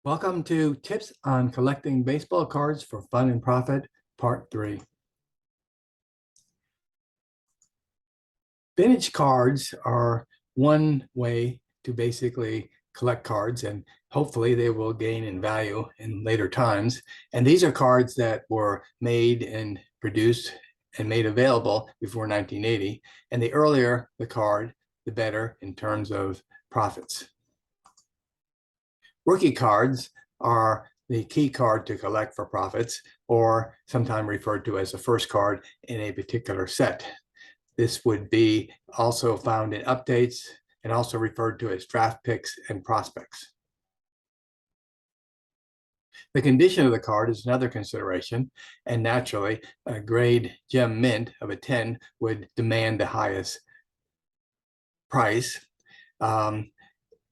Welcome to Tips on Collecting Baseball Cards for Fun and Profit, Part 3. Vintage cards are one way to basically collect cards, and hopefully they will gain in value in later times. And these are cards that were made and produced and made available before 1980. And the earlier the card, the better in terms of profits. Rookie cards are the key card to collect for profits, or sometimes referred to as the first card in a particular set. This would be also found in updates and also referred to as draft picks and prospects. The condition of the card is another consideration, and naturally, a grade gem mint of a 10 would demand the highest price.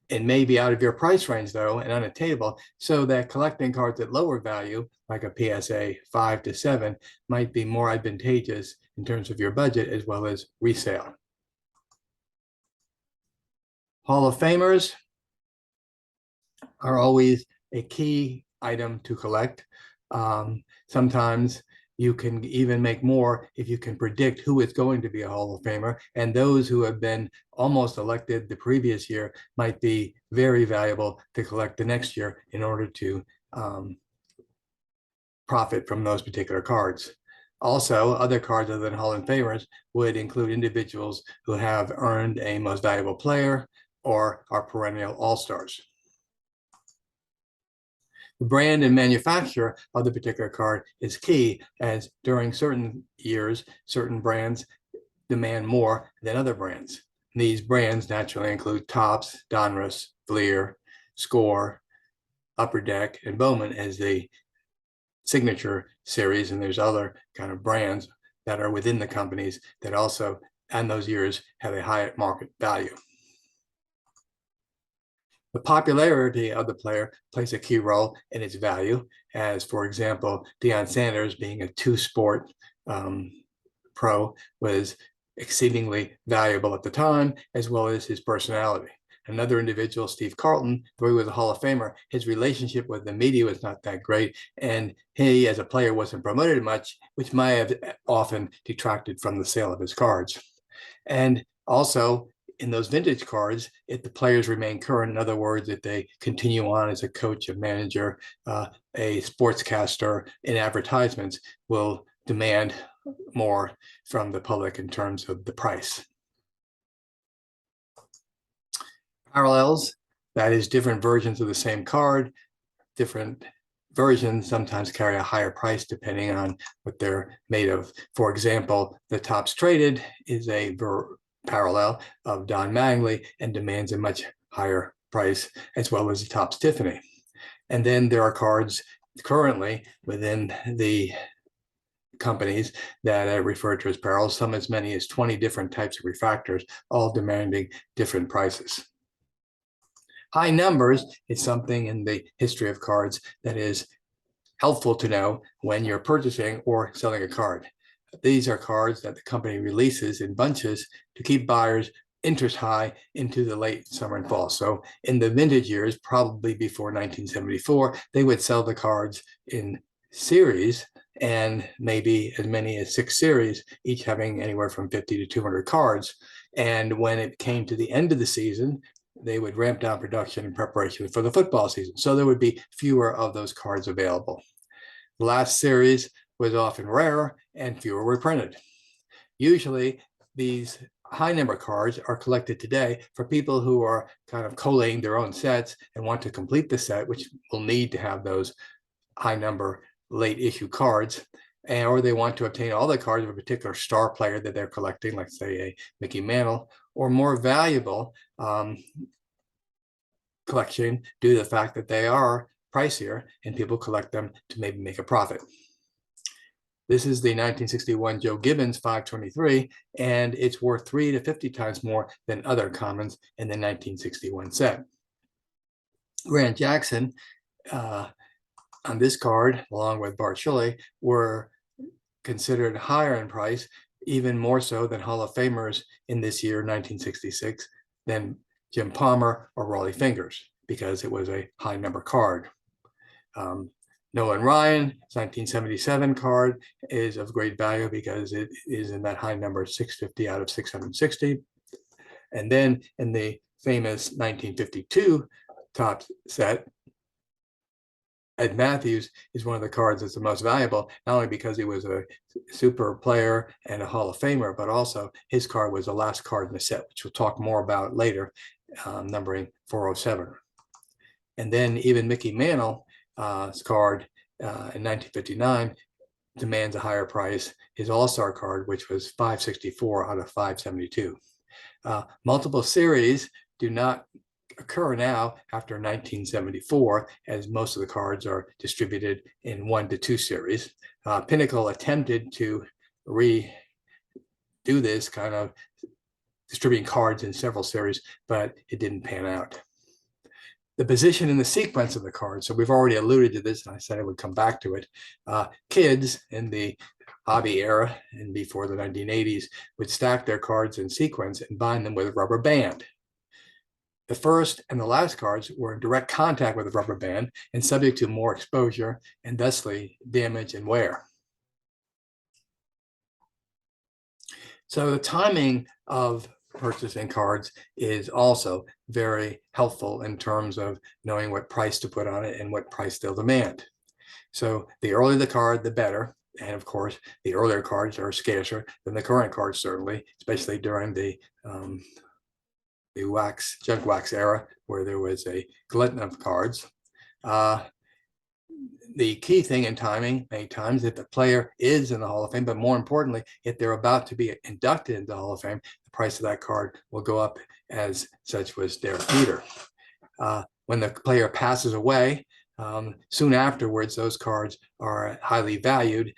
It may be out of your price range, though, and unattainable, so that collecting cards at lower value, like a PSA 5 to 7, might be more advantageous in terms of your budget as well as resale. Hall of Famers are always a key item to collect. Sometimes you can even make more if you can predict who is going to be a Hall of Famer, and those who have been almost elected the previous year might be very valuable to collect the next year in order to profit from those particular cards. Also, other cards other than Hall of Famers would include individuals who have earned a most valuable player or are perennial all-stars. The brand and manufacturer of the particular card is key, as during certain years, certain brands demand more than other brands. These brands naturally include Topps, Donruss, Fleer, Score, Upper Deck, and Bowman as the signature series, and there's other kind of brands that are within the companies that also, in those years, have a high market value. The popularity of the player plays a key role in its value, as, for example, Deion Sanders, being a two-sport pro, was exceedingly valuable at the time, as well as his personality. Another individual, Steve Carlton, though he was a Hall of Famer, his relationship with the media was not that great, and he, as a player, wasn't promoted much, which might have often detracted from the sale of his cards. And also, in those vintage cards, if the players remain current, in other words, if they continue on as a coach, a manager, a sportscaster in advertisements, will demand more from the public in terms of the price. Parallels, that is, different versions of the same card. Different versions sometimes carry a higher price depending on what they're made of. For example, the Topps Traded is a parallel of Don Mattingly and demands a much higher price, as well as the Topps Tiffany. And then there are cards currently within the companies that I refer to as parallels, some as many as 20 different types of refractors, all demanding different prices. High numbers is something in the history of cards that is helpful to know when you're purchasing or selling a card. These are cards that the company releases in bunches to keep buyers' interest high into the late summer and fall. So in the vintage years, probably before 1974, they would sell the cards in series, and maybe as many as 6 series, each having anywhere from 50 to 200 cards. And when it came to the end of the season, they would ramp down production in preparation for the football season. So there would be fewer of those cards available. The last series was often rarer and fewer were printed. Usually these high number cards are collected today for people who are kind of collating their own sets and want to complete the set, which will need to have those high number late issue cards, or they want to obtain all the cards of a particular star player that they're collecting, like say a Mickey Mantle, or more valuable collection due to the fact that they are pricier and people collect them to maybe make a profit. This is the 1961 Joe Gibbons 523, and it's worth 3 to 50 times more than other commons in the 1961 set. Grant Jackson on this card, along with Bart Shuley, were considered higher in price, even more so than Hall of Famers in this year, 1966, than Jim Palmer or Rollie Fingers, because it was a high number card. Nolan Ryan, 1977 card is of great value because it is in that high number 650 out of 660. And then in the famous 1952 top set, Ed Matthews is one of the cards that's the most valuable, not only because he was a super player and a Hall of Famer, but also his card was the last card in the set, which we'll talk more about later, numbering 407. And then even Mickey Mantle's card in 1959 demands a higher price. His All-Star card, which was 564 out of 572. Multiple series do not occur now after 1974, as most of the cards are distributed in 1 to 2 series. Pinnacle attempted to redo this, kind of distributing cards in several series, but it didn't pan out. The position and the sequence of the cards. So we've already alluded to this, and I said I would come back to it. Kids in the hobby era and before the 1980s would stack their cards in sequence and bind them with a rubber band. The first and the last cards were in direct contact with the rubber band and subject to more exposure and thusly damage and wear. So the timing of purchasing cards is also very helpful in terms of knowing what price to put on it and what price they'll demand. So the earlier the card, the better. And of course, the earlier cards are scarcer than the current cards, certainly, especially during the junk wax era, where there was a glut of cards. The key thing in timing, many times, if the player is in the Hall of Fame, but more importantly, if they're about to be inducted into the Hall of Fame, the price of that card will go up, as such was Derek Jeter. When the player passes away, soon afterwards, those cards are highly valued.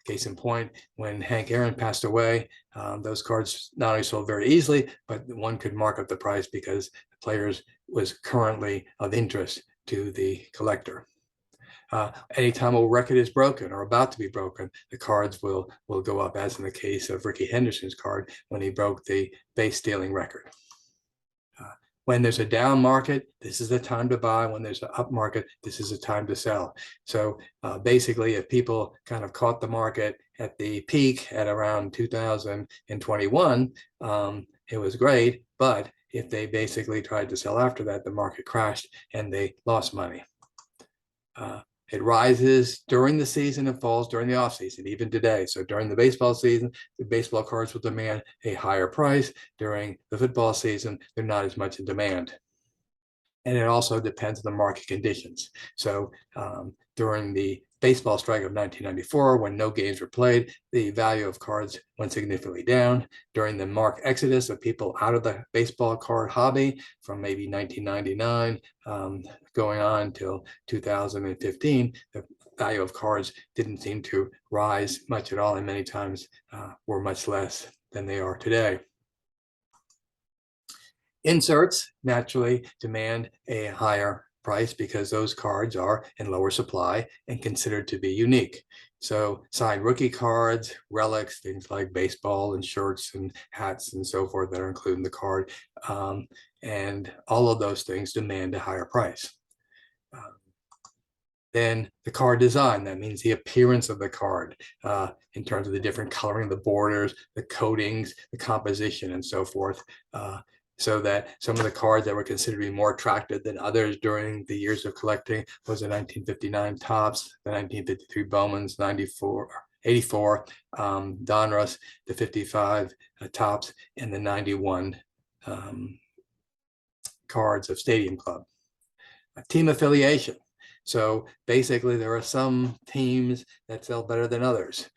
Case in point, when Hank Aaron passed away, those cards not only sold very easily, but one could mark up the price because the players was currently of interest to the collector. Anytime a record is broken or about to be broken, the cards will go up, as in the case of Rickey Henderson's card when he broke the base stealing record. When there's a down market, this is the time to buy. When there's an up market, this is the time to sell. So basically, if people kind of caught the market at the peak at around 2021, it was great. But if they basically tried to sell after that, the market crashed and they lost money. It rises during the season and falls during the off season, even today. So during the baseball season, the baseball cards will demand a higher price. During the football season, they're not as much in demand. And it also depends on the market conditions. So during the baseball strike of 1994, when no games were played, the value of cards went significantly down. During the mark exodus of people out of the baseball card hobby from maybe 1999 going on till 2015, the value of cards didn't seem to rise much at all, and many times were much less than they are today. Inserts naturally demand a higher price because those cards are in lower supply and considered to be unique. So signed rookie cards, relics, things like baseball and shirts and hats and so forth that are included in the card, and all of those things demand a higher price. Then the card design, that means the appearance of the card in terms of the different coloring, the borders, the coatings, the composition, and so forth. So that some of the cards that were considered to be more attractive than others during the years of collecting was the 1959 Topps, the 1953 Bowmans, 84 Donruss, the 55 Topps, and the 91 cards of Stadium Club. Team affiliation. So basically, there are some teams that sell better than others.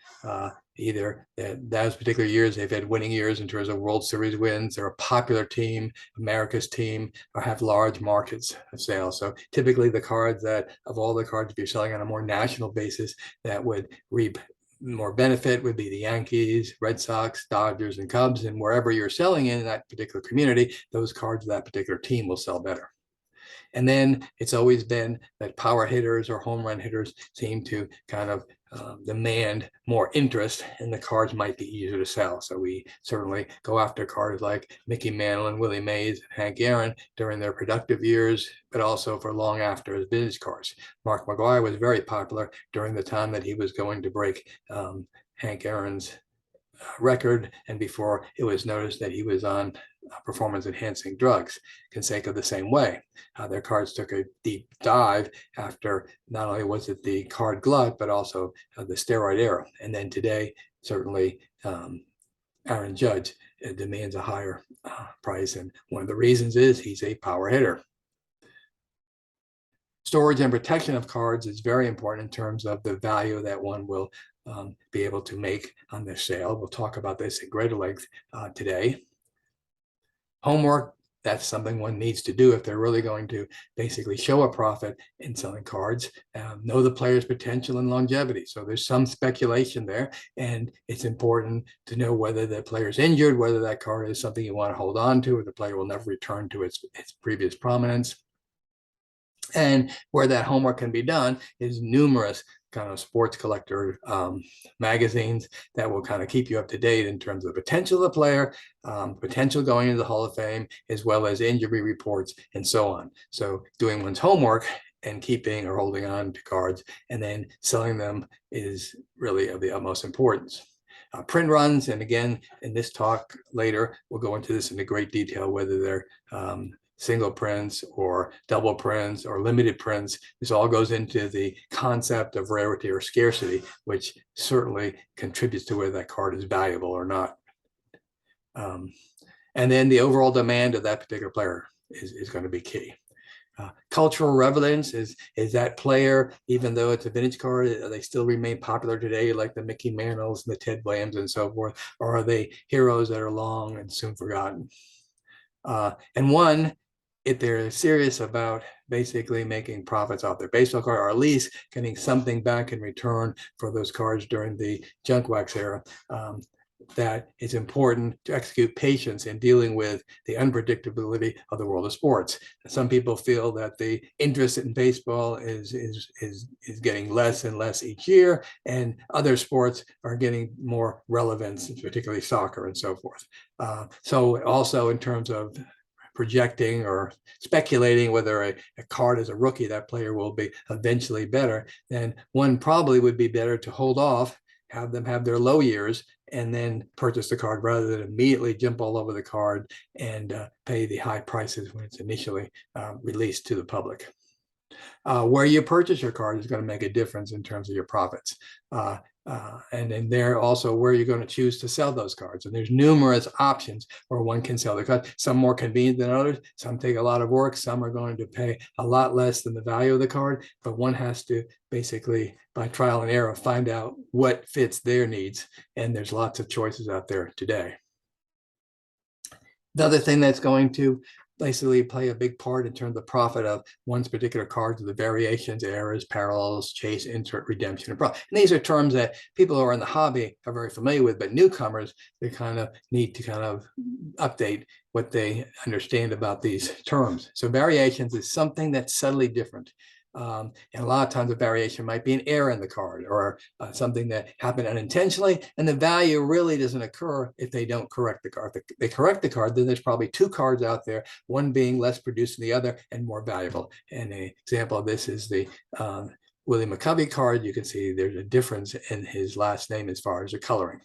Either those particular years, they've had winning years in terms of World Series wins. They're a popular team, America's team, or have large markets of sales. So typically the cards that, of all the cards, if you're selling on a more national basis, that would reap more benefit would be the Yankees, Red Sox, Dodgers, and Cubs. And wherever you're selling in that particular community, those cards of that particular team will sell better. And then it's always been that power hitters or home run hitters seem to kind of demand more interest, and the cards might be easier to sell. So we certainly go after cards like Mickey Mantle and Willie Mays and Hank Aaron during their productive years, but also for long after as vintage cards. Mark McGwire was very popular during the time that he was going to break Hank Aaron's record, and before it was noticed that he was on performance enhancing drugs. Canseco the same way. Their cards took a deep dive after not only was it the card glut, but also the steroid era. And then today, certainly Aaron Judge demands a higher price. And one of the reasons is he's a power hitter. Storage and protection of cards is very important in terms of the value that one will be able to make on this sale. We'll talk about this at greater length today. Homework, that's something one needs to do if they're really going to basically show a profit in selling cards. Know the player's potential and longevity. So there's some speculation there, and it's important to know whether the player's injured, whether that card is something you want to hold on to, or the player will never return to its previous prominence. And where that homework can be done is numerous kind of sports collector magazines that will kind of keep you up to date in terms of the potential of the player, potential going into the Hall of Fame, as well as injury reports and so on. So doing one's homework and keeping or holding on to cards and then selling them is really of the utmost importance. Print runs, and again, in this talk later, we'll go into this in great detail, whether they're single prints or double prints or limited prints. This all goes into the concept of rarity or scarcity, which certainly contributes to whether that card is valuable or not. And then the overall demand of that particular player is going to be key. Cultural relevance is that player, even though it's a vintage card, they still remain popular today, like the Mickey Mantles and the Ted Williams and so forth, or are they heroes that are long and soon forgotten? And one, if they're serious about basically making profits off their baseball card, or at least getting something back in return for those cards during the junk wax era, that it's important to execute patience in dealing with the unpredictability of the world of sports. Some people feel that the interest in baseball is getting less and less each year, and other sports are getting more relevance, particularly soccer and so forth. So also in terms of projecting or speculating whether a card as a rookie, that player will be eventually better, then one probably would be better to hold off, have them have their low years, and then purchase the card rather than immediately jump all over the card and pay the high prices when it's initially released to the public. Where you purchase your card is going to make a difference in terms of your profits. And then there also where you're going to choose to sell those cards. And there's numerous options where one can sell the cards. Some more convenient than others. Some take a lot of work. Some are going to pay a lot less than the value of the card. But one has to basically, by trial and error, find out what fits their needs. And there's lots of choices out there today. The other thing that's going to basically play a big part in terms of the profit of one's particular cards, the variations, errors, parallels, chase, insert, redemption, and profit. And these are terms that people who are in the hobby are very familiar with, but newcomers, they kind of need to kind of update what they understand about these terms. So variations is something that's subtly different. And a lot of times a variation might be an error in the card or something that happened unintentionally, and the value really doesn't occur if they don't correct the card. If they correct the card, then there's probably two cards out there, one being less produced than the other and more valuable. And an example of this is the Willie McCovey card. You can see there's a difference in his last name as far as the coloring.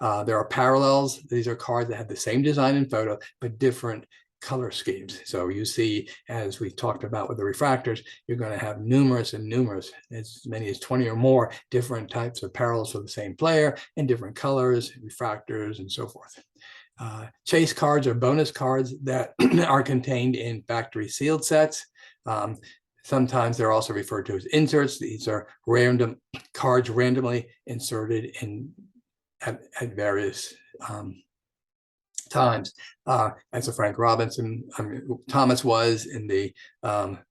There are parallels. These are cards that have the same design and photo, but different color schemes. So you see, as we talked about with the refractors, you're going to have numerous, as many as 20 or more different types of parallels for the same player in different colors, refractors, and so forth. Chase cards are bonus cards that are contained in factory sealed sets. Sometimes they're also referred to as inserts. These are random cards randomly inserted in at various times, as a Frank Robinson, Thomas was in the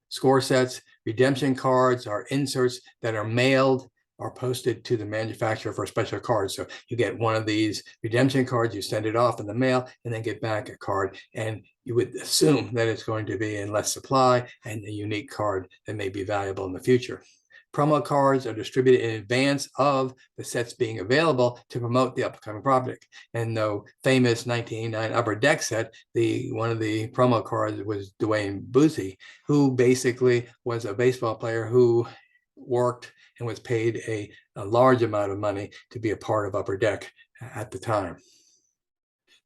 score sets. Redemption cards are inserts that are mailed are posted to the manufacturer for special cards. So you get one of these redemption cards, you send it off in the mail, and then get back a card. And you would assume that it's going to be in less supply and a unique card that may be valuable in the future. Promo cards are distributed in advance of the sets being available to promote the upcoming project. And the famous 1989 Upper Deck set, one of the promo cards was Dwayne Boozy, who basically was a baseball player who worked and was paid a large amount of money to be a part of Upper Deck at the time.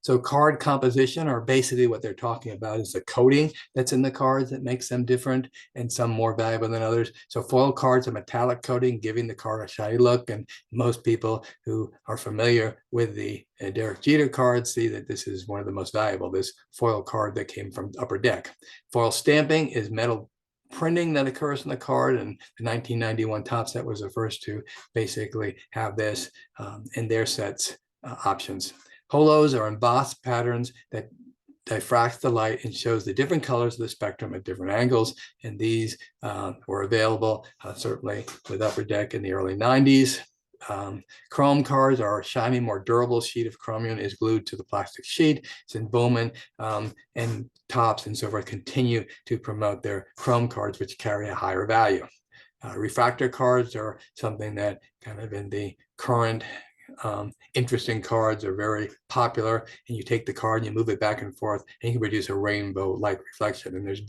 So card composition, or basically what they're talking about, is the coating that's in the cards that makes them different and some more valuable than others. So foil cards are metallic coating, giving the card a shiny look. And most people who are familiar with the Derek Jeter cards see that this is one of the most valuable, this foil card that came from Upper Deck. Foil stamping is metal printing that occurs in the card, and the 1991 Topps set was the first to basically have this in their sets options. Holos are embossed patterns that diffracts the light and shows the different colors of the spectrum at different angles. And these were available certainly with Upper Deck in the early 90s. Chrome cards are a shiny, more durable sheet of chromium is glued to the plastic sheet. It's in Bowman and Topps and so forth continue to promote their chrome cards, which carry a higher value. Refractor cards are something that kind of in the current interesting cards are very popular, and you take the card and you move it back and forth and you can produce a rainbow like reflection, and there's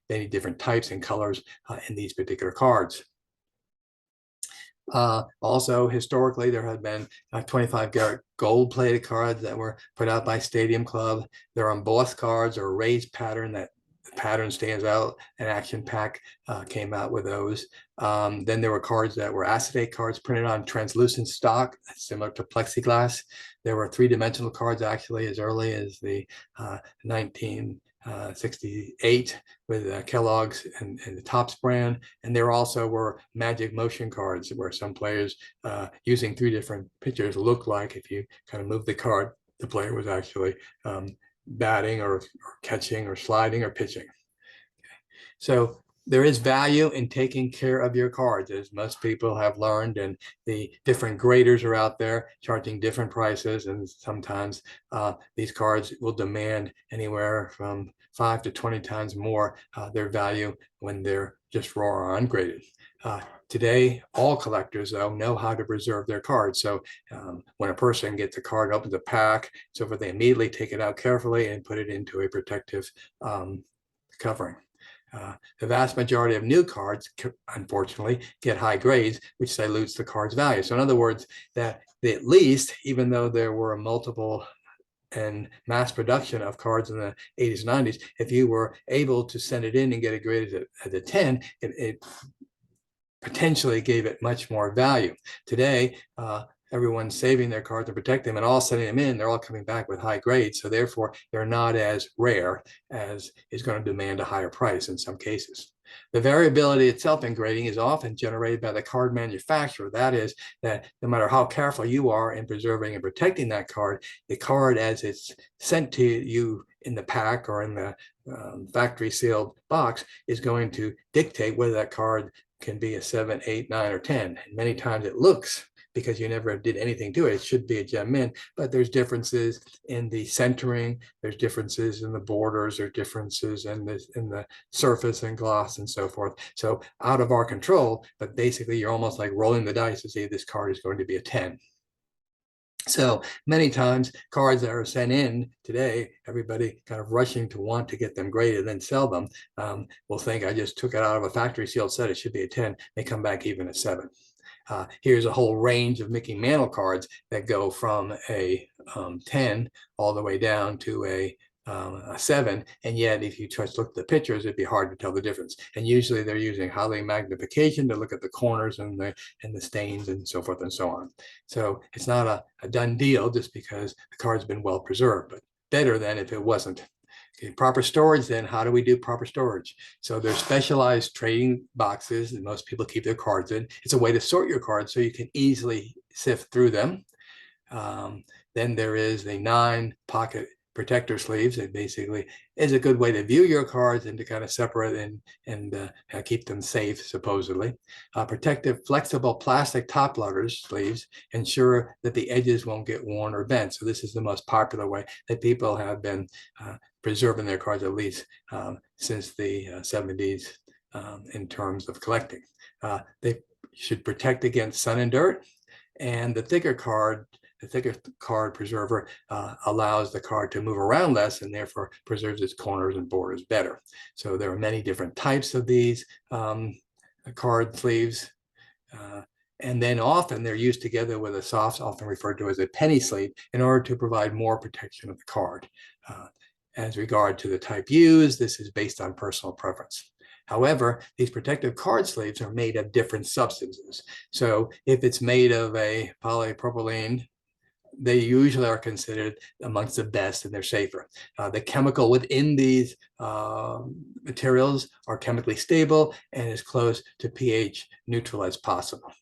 many different types and colors in these particular cards. Also, historically, there have been 25 karat gold plated cards that were put out by Stadium Club. There are embossed cards or raised pattern that the pattern stands out, and Action Pack came out with those. Then there were cards that were acetate cards printed on translucent stock, similar to plexiglass. There were three-dimensional cards actually as early as the 1968 with Kellogg's and the Topps brand. And there also were magic motion cards where some players using three different pictures looked like if you kind of move the card, the player was actually batting or catching or sliding or pitching. Okay. So there is value in taking care of your cards, as most people have learned, and the different graders are out there charging different prices, and sometimes these cards will demand anywhere from 5 to 20 times more their value when they're just raw or ungraded. Today, all collectors, though, know how to preserve their cards. So when a person gets a card, opens a pack, so forth, they immediately take it out carefully and put it into a protective covering. The vast majority of new cards, unfortunately, get high grades, which dilutes the card's value. So in other words, that at least, even though there were multiple and mass production of cards in the 80s and 90s, if you were able to send it in and get it graded at a 10, it potentially gave it much more value. Today, everyone's saving their cards to protect them and all sending them in, they're all coming back with high grades. So therefore, they're not as rare as is going to demand a higher price in some cases. The variability itself in grading is often generated by the card manufacturer. That is, that no matter how careful you are in preserving and protecting that card, the card as it's sent to you in the pack or in the factory sealed box is going to dictate whether that card can be a 7, 8, 9, or 10. And many times it looks, because you never did anything to it, it should be a gem mint, but there's differences in the centering, there's differences in the borders, there's differences in the surface and gloss and so forth. So out of our control, but basically you're almost like rolling the dice to see if this card is going to be a 10. So many times cards that are sent in today, everybody kind of rushing to want to get them graded and then sell them, will think, I just took it out of a factory sealed set, it should be a 10, they come back even a 7. Here's a whole range of Mickey Mantle cards that go from a 10 all the way down to a 7, and yet if you just look at the pictures, it'd be hard to tell the difference. And usually they're using highly magnification to look at the corners and the stains and so forth and so on. So it's not a done deal just because the card's been well preserved, but better than if it wasn't. Okay, proper storage then, how do we do proper storage? So there's specialized trading boxes that most people keep their cards in. It's a way to sort your cards so you can easily sift through them. Then there is the 9 pocket protector sleeves. It basically is a good way to view your cards and to kind of separate and keep them safe, supposedly. Protective flexible plastic top loaders sleeves ensure that the edges won't get worn or bent. So this is the most popular way that people have been preserving their cards, at least since the 70s in terms of collecting. They should protect against sun and dirt, and the thicker card preserver allows the card to move around less and therefore preserves its corners and borders better. So there are many different types of these card sleeves. And then often they're used together with a soft, often referred to as a penny sleeve, in order to provide more protection of the card. As regard to the type used, this is based on personal preference. However, these protective card sleeves are made of different substances. So if it's made of a polypropylene, they usually are considered amongst the best and they're safer. The chemical within these materials are chemically stable and as close to pH neutral as possible.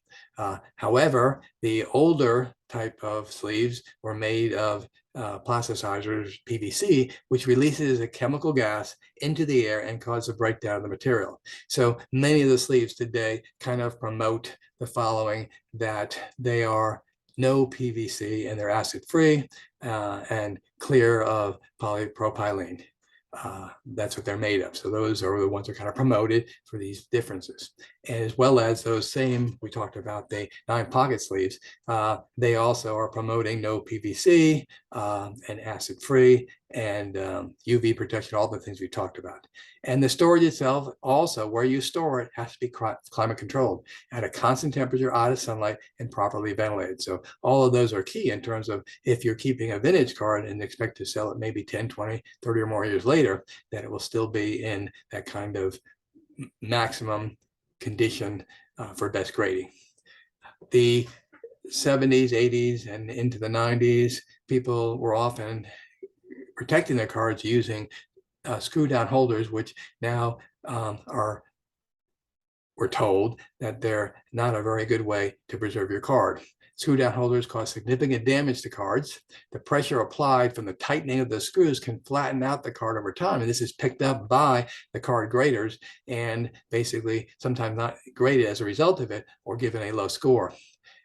However, the older type of sleeves were made of plasticizers, PVC, which releases a chemical gas into the air and causes a breakdown of the material. So many of the sleeves today kind of promote the following, that they are no PVC and they're acid free and clear of polypropylene. That's what they're made of. So those are the ones that are kind of promoted for these differences. And as well as those same, we talked about the 9-pocket sleeves, they also are promoting no PVC and acid free and UV protection, all the things we talked about. And the storage itself, also where you store it, has to be climate controlled at a constant temperature, out of sunlight, and properly ventilated. So all of those are key in terms of if you're keeping a vintage card and expect to sell it maybe 10, 20, 30 or more years later, that it will still be in that kind of maximum condition for best grading. The 70s, 80s, and into the 90s, people were often protecting their cards using screw down holders, which now we're told that they're not a very good way to preserve your card. Screw down holders cause significant damage to cards. The pressure applied from the tightening of the screws can flatten out the card over time. And this is picked up by the card graders and basically sometimes not graded as a result of it or given a low score.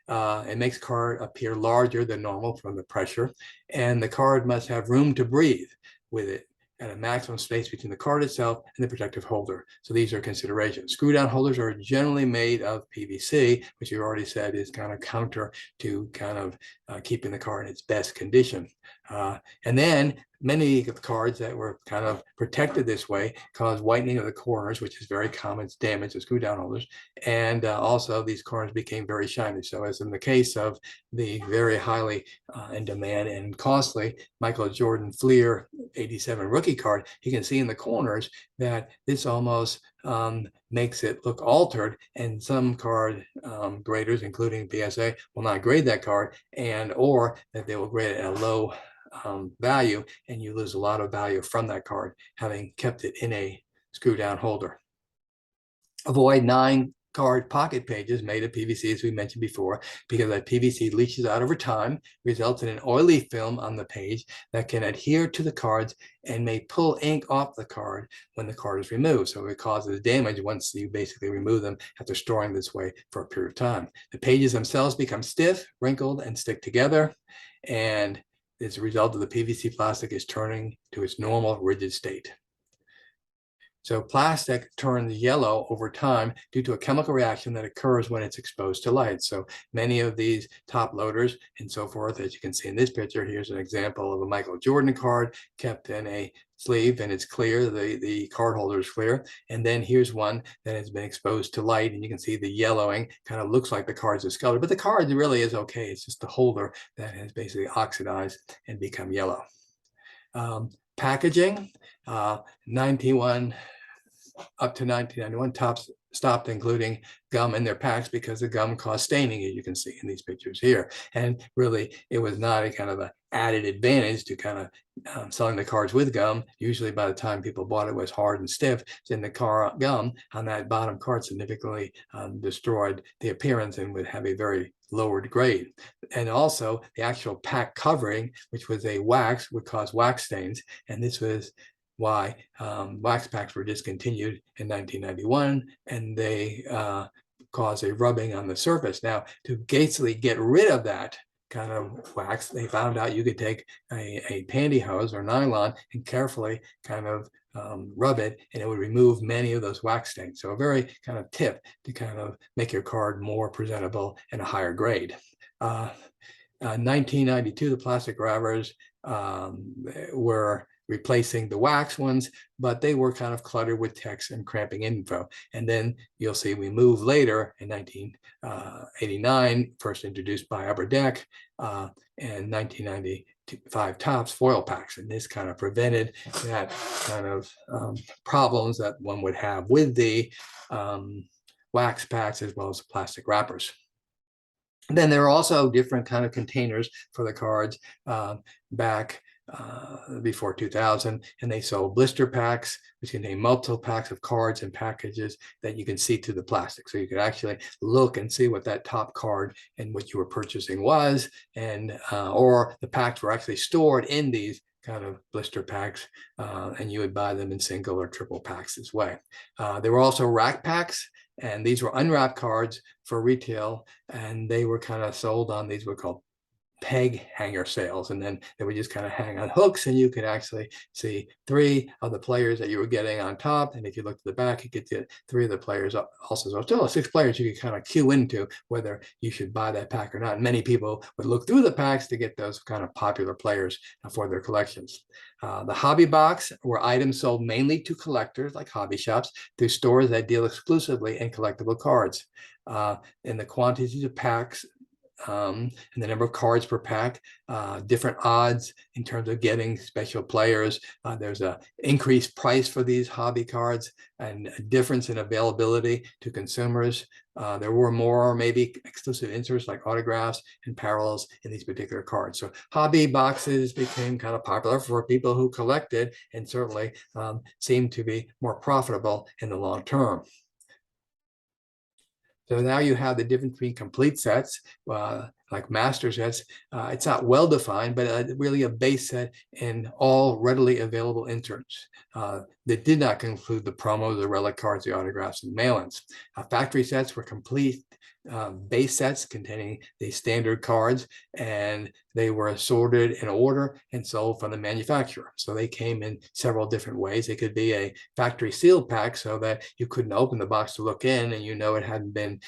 It makes the card appear larger than normal from the pressure, and the card must have room to breathe with it at a maximum space between the card itself and the protective holder. So these are considerations. Screw down holders are generally made of PVC, which you already said is kind of counter to kind of keeping the card in its best condition. And then many of the cards that were kind of protected this way cause whitening of the corners, which is very common damage to screw down holders. And also these corners became very shiny. So as in the case of the very highly in demand and costly Michael Jordan Fleer 87 rookie card, you can see in the corners that this almost makes it look altered, and some card graders, including PSA, will not grade that card, and or that they will grade it at a low value, and you lose a lot of value from that card having kept it in a screw down holder. Avoid 9-card pocket pages made of PVC, as we mentioned before, because that PVC leaches out over time, results in an oily film on the page that can adhere to the cards and may pull ink off the card when the card is removed. So it causes damage once you basically remove them after storing this way for a period of time. The pages themselves become stiff, wrinkled, and stick together. And as a result of the PVC plastic is turning to its normal rigid state. So plastic turns yellow over time due to a chemical reaction that occurs when it's exposed to light. So many of these top loaders and so forth, as you can see in this picture, here's an example of a Michael Jordan card kept in a sleeve and it's clear, the card holder is clear. And then here's one that has been exposed to light and you can see the yellowing kind of looks like the card's discolored, but the card really is okay. It's just the holder that has basically oxidized and become yellow. Packaging, 91 up to 1991, Topps stopped including gum in their packs because the gum caused staining, as you can see in these pictures here. And really, it was not a kind of an added advantage to kind of selling the cards with gum. Usually by the time people bought it, it was hard and stiff. So in the gum on that bottom card significantly destroyed the appearance and would have a very lowered grade. And also the actual pack covering, which was a wax, would cause wax stains. And this was why wax packs were discontinued in 1991, and they cause a rubbing on the surface. Now, to basically get rid of that kind of wax, they found out you could take a pantyhose or nylon and carefully kind of rub it, and it would remove many of those wax stains. So a very kind of tip to kind of make your card more presentable and a higher grade. 1992, the plastic grabbers were replacing the wax ones, but they were kind of cluttered with text and cramping info. And then you'll see we moved later in 1989, first introduced by Upper Deck, and 1995 Topps foil packs. And this kind of prevented that kind of problems that one would have with the wax packs as well as the plastic wrappers. And then there are also different kind of containers for the cards back before 2000, and they sold blister packs, which contain multiple packs of cards and packages that you can see through the plastic. So you could actually look and see what that top card and what you were purchasing was, and or the packs were actually stored in these kind of blister packs, and you would buy them in single or triple packs this way. There were also rack packs, and these were unwrapped cards for retail, and they were kind of sold on these were called peg hanger sales, and then they would just kind of hang on hooks, and you could actually see 3 of the players that you were getting on top, and if you look to the back, you could get 3 of the players also. So still 6 players you could kind of cue into whether you should buy that pack or not. And many people would look through the packs to get those kind of popular players for their collections. The hobby box were items sold mainly to collectors like hobby shops through stores that deal exclusively in collectible cards. In the quantities of packs and the number of cards per pack, different odds in terms of getting special players. There's an increased price for these hobby cards and a difference in availability to consumers. There were more maybe exclusive inserts like autographs and parallels in these particular cards. So hobby boxes became kind of popular for people who collected, and certainly seemed to be more profitable in the long term. So now you have the difference between complete sets, like master sets. It's not well defined, but really a base set and all readily available inserts that did not include the promos, the relic cards, the autographs, and mail-ins. Factory sets were complete base sets containing the standard cards, and they were assorted in order and sold from the manufacturer. So they came in several different ways. It could be a factory sealed pack so that you couldn't open the box to look in and it hadn't been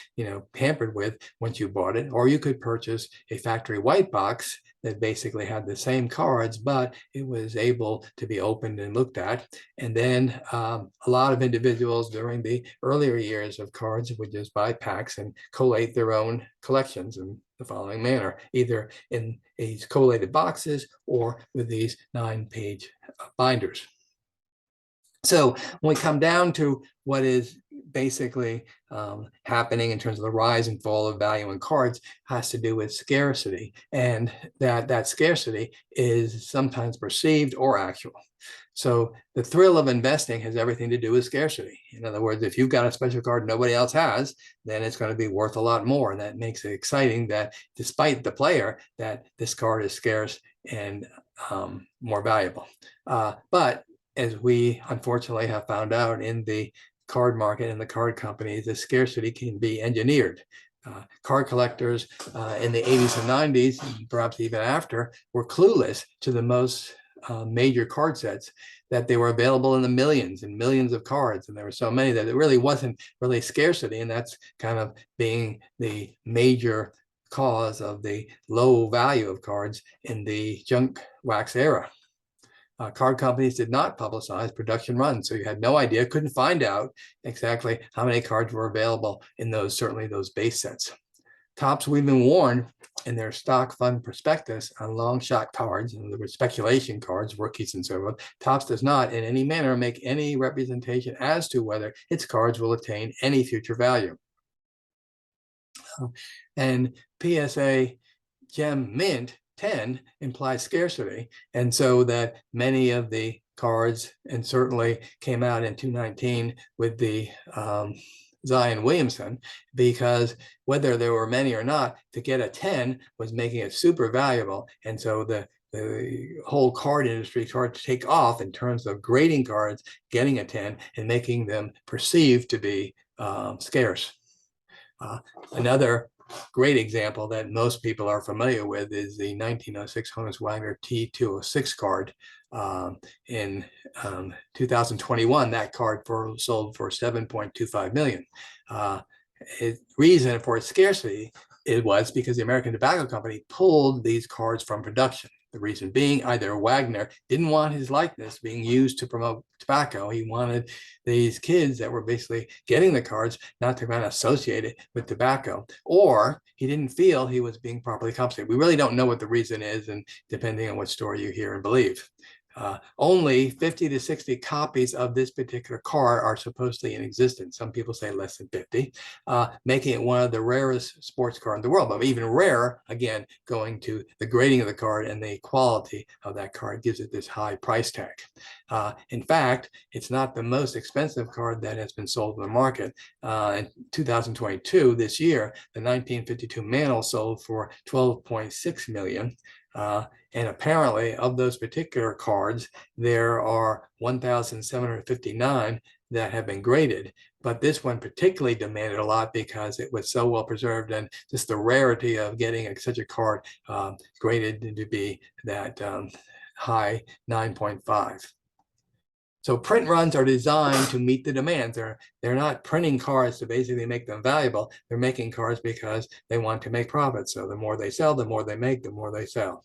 tampered with once you bought it, or you could purchase a factory white box that basically had the same cards, but it was able to be opened and looked at. And then a lot of individuals during the earlier years of cards would just buy packs and collate their own collections in the following manner, either in these collated boxes or with these 9-page binders. So when we come down to what is basically happening in terms of the rise and fall of value in cards, has to do with scarcity, and that scarcity is sometimes perceived or actual. So the thrill of investing has everything to do with scarcity. In other words, if you've got a special card nobody else has, then it's going to be worth a lot more. And that makes it exciting that despite the player, that this card is scarce and more valuable. But as we unfortunately have found out in the card market and the card companies, the scarcity can be engineered. Card collectors in the 80s and 90s, and perhaps even after, were clueless to the most major card sets, that they were available in the millions and millions of cards, and there were so many that it really wasn't really scarcity, and that's kind of being the major cause of the low value of cards in the junk wax era. Card companies did not publicize production runs, so you had no idea, couldn't find out exactly how many cards were available in those, certainly those base sets. Topps will even warn in their stock fund prospectus on long shot cards and the speculation cards, rookies and so forth. Topps does not in any manner make any representation as to whether its cards will attain any future value. And PSA Gem Mint 10 implies scarcity. And so that many of the cards, and certainly came out in 2019 with the Zion Williamson, because whether there were many or not, to get a 10 was making it super valuable. And so the whole card industry started to take off in terms of grading cards, getting a 10 and making them perceived to be scarce. Another great example that most people are familiar with is the 1906 Honus Wagner T206 card. In 2021, that card sold for 7.25 million. Reason for its scarcity was because the American Tobacco Company pulled these cards from production. The reason being either Wagner didn't want his likeness being used to promote tobacco. He wanted these kids that were basically getting the cards not to kind of associate it with tobacco, or he didn't feel he was being properly compensated. We really don't know what the reason is, and depending on what story you hear and believe. Only 50 to 60 copies of this particular card are supposedly in existence. Some people say less than 50, making it one of the rarest sports cards in the world. But even rarer, again, going to the grading of the card and the quality of that card gives it this high price tag. In fact, it's not the most expensive card that has been sold in the market. In 2022, this year, the 1952 Mantle sold for 12.6 million. And apparently of those particular cards, there are 1,759 that have been graded. But this one particularly demanded a lot because it was so well preserved, and just the rarity of getting such a card graded to be that high 9.5. So print runs are designed to meet the demands. They're not printing cards to basically make them valuable. They're making cards because they want to make profits. So the more they sell, the more they make, the more they sell.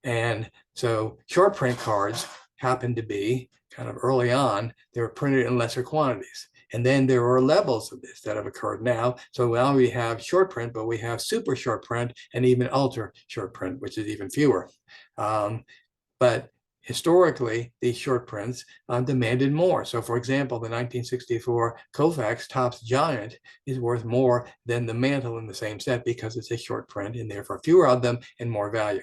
And so short print cards happen to be kind of early on, they were printed in lesser quantities. And then there are levels of this that have occurred now. So now we have short print, but we have super short print and even ultra short print, which is even fewer. But historically, these short prints demanded more. So for example, the 1964 Koufax Topps Giant is worth more than the Mantle in the same set because it's a short print and therefore fewer of them and more value.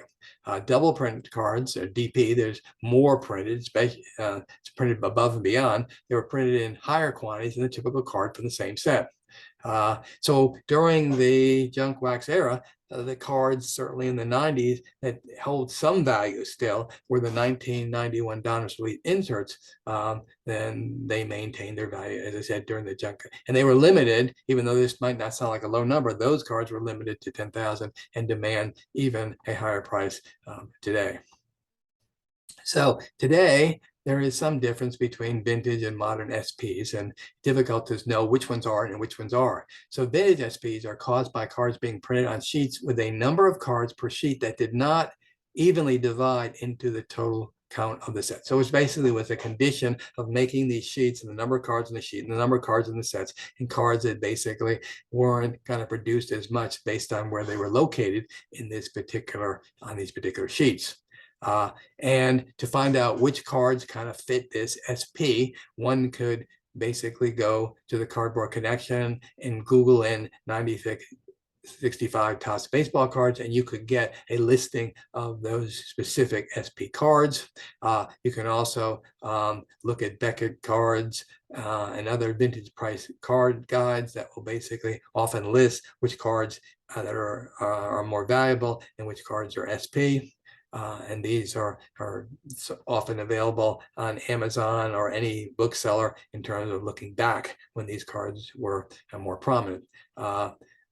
Double print cards, or DP, there's more printed, especially it's printed above and beyond. They were printed in higher quantities than the typical card from the same set. So during the junk wax era, the cards certainly in the 90s that hold some value still were the 1991 Donruss Elite inserts. Then they maintained their value, as I said, during the junk. And they were limited, even though this might not sound like a low number, those cards were limited to 10,000 and demand even a higher price today. So today, there is some difference between vintage and modern SPs, and difficult to know which ones are and which ones are. So vintage SPs are caused by cards being printed on sheets with a number of cards per sheet that did not evenly divide into the total count of the set. So it's basically was a condition of making these sheets and the number of cards in the sheet and the number of cards in the sets, and cards that basically weren't kind of produced as much based on where they were located in this particular, on these particular sheets. And to find out which cards kind of fit this SP, one could basically go to the Cardboard Connection and Google in 65 Topps baseball cards, and you could get a listing of those specific SP cards. You can also look at Beckett cards and other vintage price card guides that will basically often list which cards that are more valuable and which cards are SP. And these are often available on Amazon or any bookseller in terms of looking back when these cards were more prominent.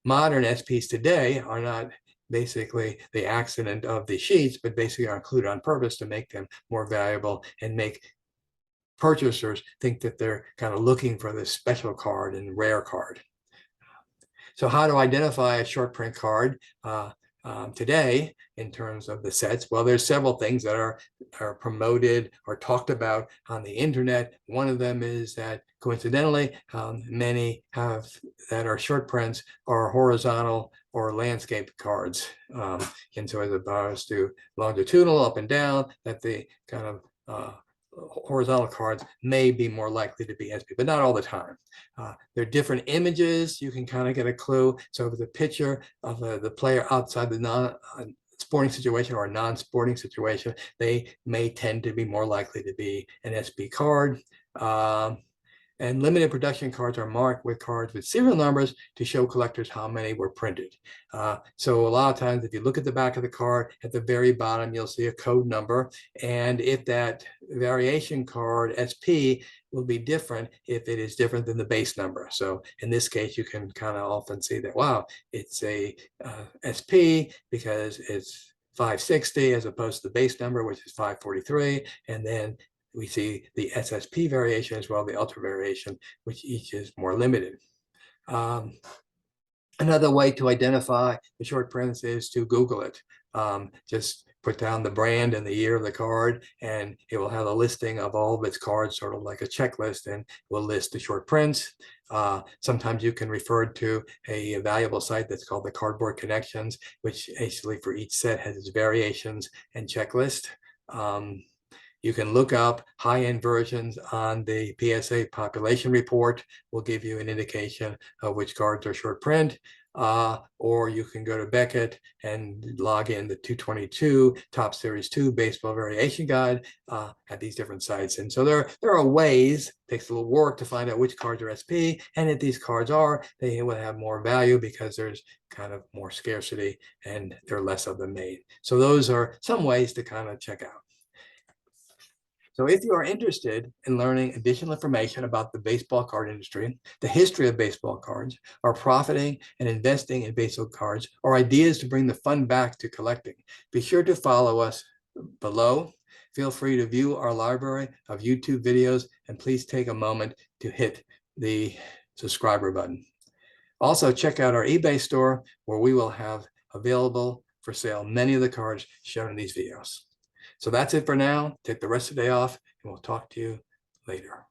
Modern SPs today are not basically the accident of the sheets, but basically are included on purpose to make them more valuable and make purchasers think that they're kind of looking for this special card and rare card. So how to identify a short print card? today in terms of the sets? Well, there's several things that are promoted or talked about on the internet. One of them is that coincidentally, many have that are short prints or horizontal or landscape cards. And so as opposed to longitudinal up and down, that the kind of horizontal cards may be more likely to be SP, but not all the time. There are different images. You can kind of get a clue. So if it's a picture of the player outside the non-sporting situation or a non-sporting situation, they may tend to be more likely to be an SP card. And limited production cards are marked with cards with serial numbers to show collectors how many were printed. So a lot of times, if you look at the back of the card, at the very bottom, you'll see a code number. And if that variation card, SP, will be different if it is different than the base number. So in this case, you can kind of often see that, wow, it's a SP because it's 560 as opposed to the base number, which is 543. And then we see the SSP variation as well, the ultra variation, which each is more limited. Another way to identify the short prints is to Google it. Just put down the brand and the year of the card, and it will have a listing of all of its cards, sort of like a checklist, and will list the short prints. Sometimes you can refer to a valuable site that's called the Cardboard Connections, which actually for each set has its variations and checklist. You can look up high-end versions on the PSA population report. Will give you an indication of which cards are short print. Or you can go to Beckett and log in the 222 Top Series 2 Baseball Variation Guide at these different sites. And so there are ways, it takes a little work to find out which cards are SP. And if these cards are, they will have more value because there's kind of more scarcity and there are less of them made. So those are some ways to kind of check out. So if you are interested in learning additional information about the baseball card industry, the history of baseball cards, or profiting and investing in baseball cards, or ideas to bring the fun back to collecting, be sure to follow us below. Feel free to view our library of YouTube videos, and please take a moment to hit the subscriber button. Also, check out our eBay store, where we will have available for sale many of the cards shown in these videos. So that's it for now. Take the rest of the day off, and we'll talk to you later.